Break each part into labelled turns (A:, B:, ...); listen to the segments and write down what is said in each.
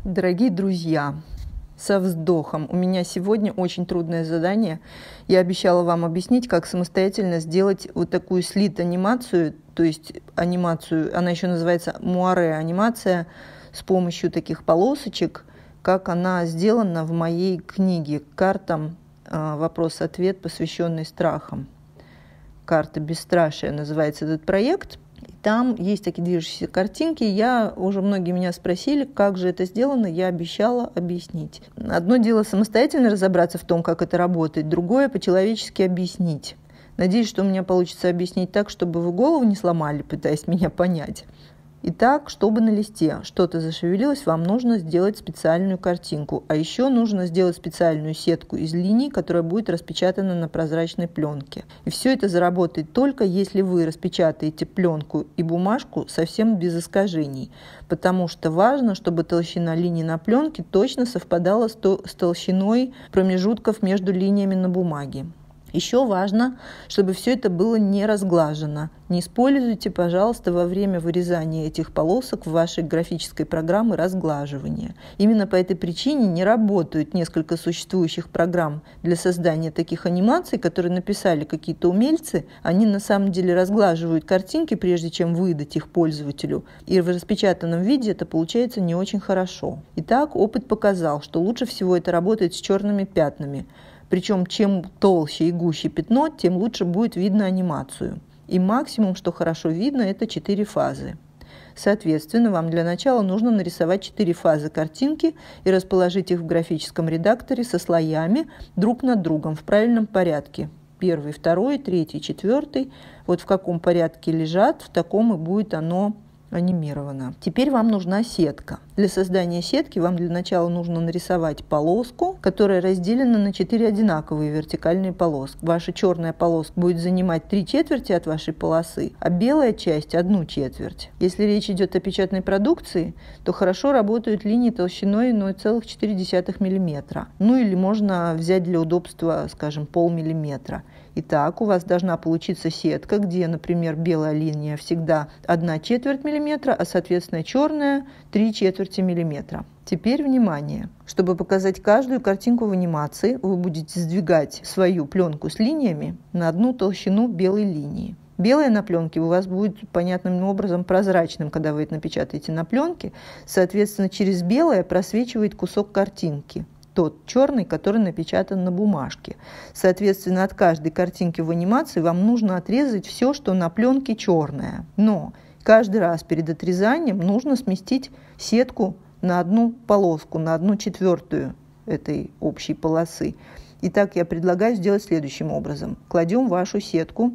A: Дорогие друзья, со вздохом. У меня сегодня очень трудное задание. Я обещала вам объяснить, как самостоятельно сделать вот такую слит-анимацию, то есть анимацию, она еще называется муаре-анимация, с помощью таких полосочек, как она сделана в моей книге «Картам. Вопрос-ответ, посвященный страхам». «Карта бесстрашия» называется этот проект. Там есть такие движущиеся картинки. Многие меня спросили, как же это сделано, я обещала объяснить. Одно дело самостоятельно разобраться в том, как это работает, другое по-человечески объяснить. Надеюсь, что у меня получится объяснить так, чтобы вы голову не сломали, пытаясь меня понять. Итак, чтобы на листе что-то зашевелилось, вам нужно сделать специальную картинку. А еще нужно сделать специальную сетку из линий, которая будет распечатана на прозрачной пленке. И все это заработает только если вы распечатаете пленку и бумажку совсем без искажений. Потому что важно, чтобы толщина линий на пленке точно совпадала с толщиной промежутков между линиями на бумаге. Еще важно, чтобы все это было не разглажено. Не используйте, пожалуйста, во время вырезания этих полосок в вашей графической программе разглаживания. Именно по этой причине не работают несколько существующих программ для создания таких анимаций, которые написали какие-то умельцы. Они на самом деле разглаживают картинки, прежде чем выдать их пользователю. И в распечатанном виде это получается не очень хорошо. Итак, опыт показал, что лучше всего это работает с черными пятнами. Причем чем толще и гуще пятно, тем лучше будет видно анимацию. И максимум, что хорошо видно, это 4 фазы. Соответственно, вам для начала нужно нарисовать 4 фазы картинки и расположить их в графическом редакторе со слоями друг над другом в правильном порядке. 1, 2, 3, 4. Вот в каком порядке лежат, в таком и будет оно анимировано. Теперь вам нужна сетка. Для создания сетки вам для начала нужно нарисовать полоску, которая разделена на 4 одинаковые вертикальные полоски. Ваша черная полоска будет занимать 3/4 от вашей полосы, а белая часть 1/4. Если речь идет о печатной продукции, то хорошо работают линии толщиной 0,4 мм. Или можно взять для удобства, скажем, полмиллиметра. Итак, у вас должна получиться сетка, где, например, белая линия всегда 1/4 мм, а, соответственно, черная 3/4 мм. Теперь внимание! Чтобы показать каждую картинку в анимации, вы будете сдвигать свою пленку с линиями на одну толщину белой линии. Белое на пленке у вас будет понятным образом прозрачным, когда вы это напечатаете на пленке. Соответственно, через белое просвечивает кусок картинки. Тот черный, который напечатан на бумажке. Соответственно, от каждой картинки в анимации вам нужно отрезать все, что на пленке черное. Но каждый раз перед отрезанием нужно сместить сетку на одну полоску, на 1/4 этой общей полосы. Итак, я предлагаю сделать следующим образом. Кладем вашу сетку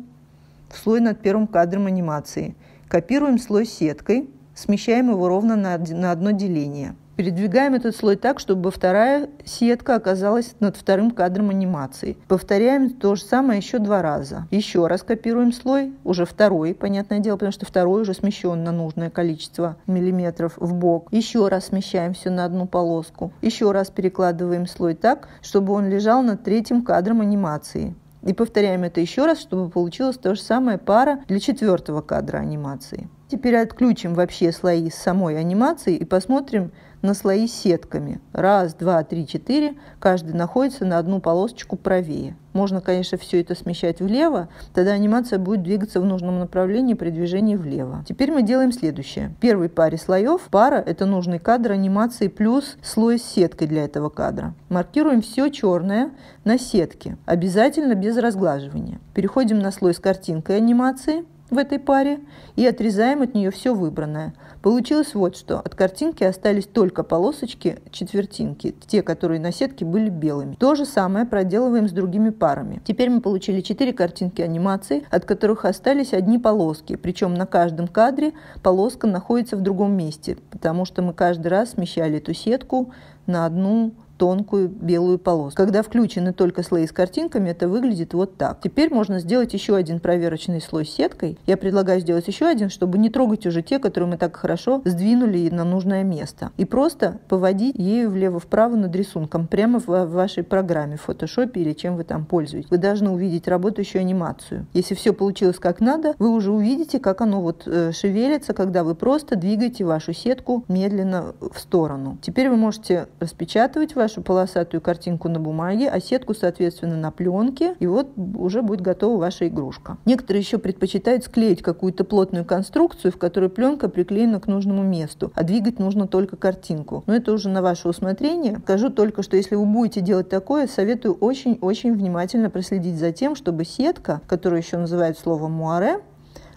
A: в слой над первым кадром анимации. Копируем слой с сеткой, смещаем его ровно на одно деление. Передвигаем этот слой так, чтобы вторая сетка оказалась над вторым кадром анимации. Повторяем то же самое еще 2 раза. Еще раз копируем слой, уже второй, понятное дело, потому что второй уже смещен на нужное количество миллиметров в бок. Еще раз смещаем все на одну полоску. Еще раз перекладываем слой так, чтобы он лежал над третьим кадром анимации. И повторяем это еще раз, чтобы получилась та же самая пара для 4-го кадра анимации. Теперь отключим вообще слои с самой анимации и посмотрим на слои с сетками. 1, 2, 3, 4. Каждый находится на одну полосочку правее. Можно, конечно, все это смещать влево, тогда анимация будет двигаться в нужном направлении при движении влево. Теперь мы делаем следующее. В первой паре слоев пара – это нужный кадр анимации плюс слой с сеткой для этого кадра. Маркируем все черное на сетке, обязательно без разглаживания. Переходим на слой с картинкой анимации в этой паре и отрезаем от нее все выбранное. Получилось вот что. От картинки остались только полосочки, четвертинки, те, которые на сетке были белыми. То же самое проделываем с другими парами. Теперь мы получили 4 картинки анимации, от которых остались одни полоски. Причем на каждом кадре полоска находится в другом месте, потому что мы каждый раз смещали эту сетку на одну тонкую белую полоску. Когда включены только слои с картинками, это выглядит вот так. Теперь можно сделать еще один проверочный слой с сеткой. Я предлагаю сделать еще один, чтобы не трогать уже те, которые мы так хорошо сдвинули на нужное место. И просто поводить ею влево-вправо над рисунком, прямо в вашей программе, в Photoshop или чем вы там пользуетесь. Вы должны увидеть работающую анимацию. Если все получилось как надо, вы уже увидите, как оно вот шевелится, когда вы просто двигаете вашу сетку медленно в сторону. Теперь вы можете распечатывать вашу полосатую картинку на бумаге, а сетку, соответственно, на пленке, и вот уже будет готова ваша игрушка. Некоторые еще предпочитают склеить какую-то плотную конструкцию, в которой пленка приклеена к нужному месту, а двигать нужно только картинку. Но это уже на ваше усмотрение. Скажу только, что если вы будете делать такое, советую очень-очень внимательно проследить за тем, чтобы сетка, которую еще называют словом муаре,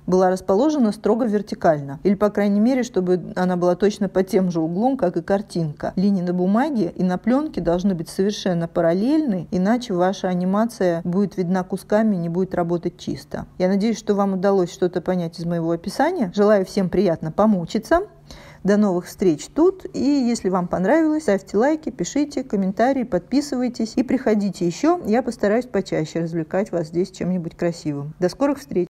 A: была расположена строго вертикально. Или, по крайней мере, чтобы она была точно под тем же углом, как и картинка. Линии на бумаге и на пленке должны быть совершенно параллельны, иначе ваша анимация будет видна кусками и не будет работать чисто. Я надеюсь, что вам удалось что-то понять из моего описания. Желаю всем приятно помучиться. До новых встреч тут. И если вам понравилось, ставьте лайки, пишите комментарии, подписывайтесь и приходите еще. Я постараюсь почаще развлекать вас здесь чем-нибудь красивым. До скорых встреч!